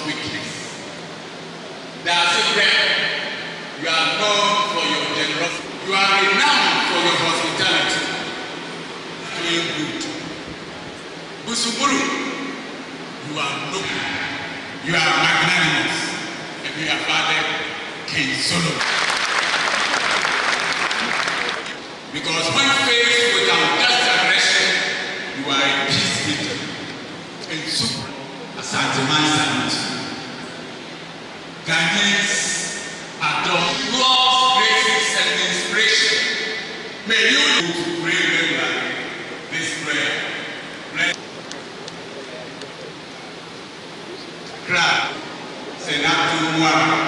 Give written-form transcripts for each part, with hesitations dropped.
weakness. There are secrets. You are known for your generosity. You are renowned for your hospitality. Doing good. Busuburu, you are noble. You are magnanimous. And you are Father King Solomon. Because when faced with unjust aggression, you are a peacemaker. And super Asante Mansa. Ghanaians adore God's grace and inspiration. May you pray regularly this prayer. Cry. Senatu Mwara.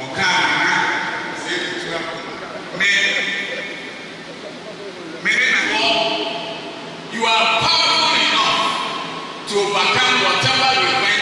Okana. Say to you are powerful enough to overcome whatever you find.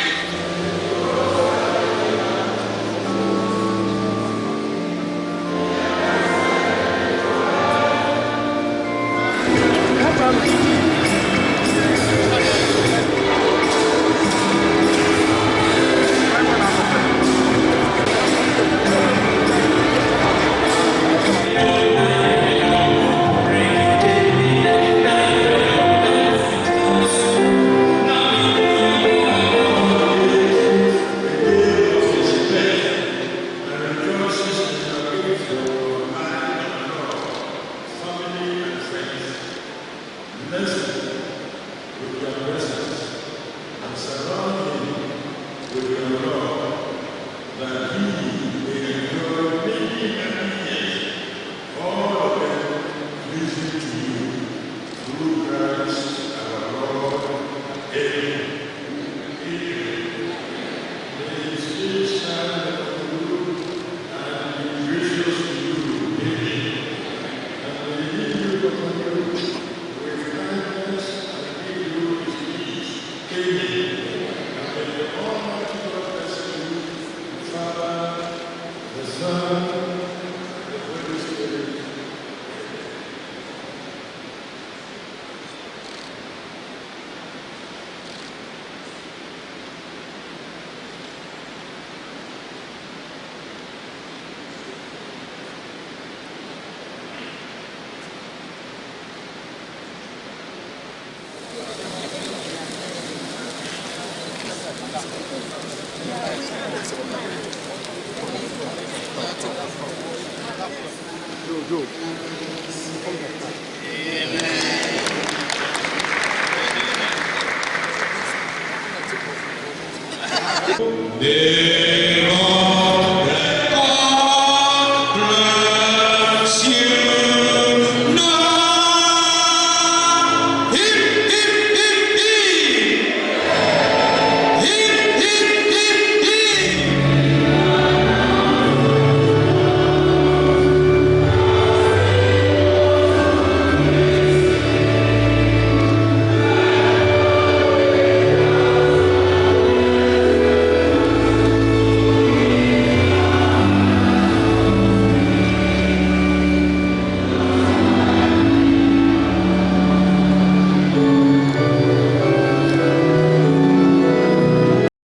Amen.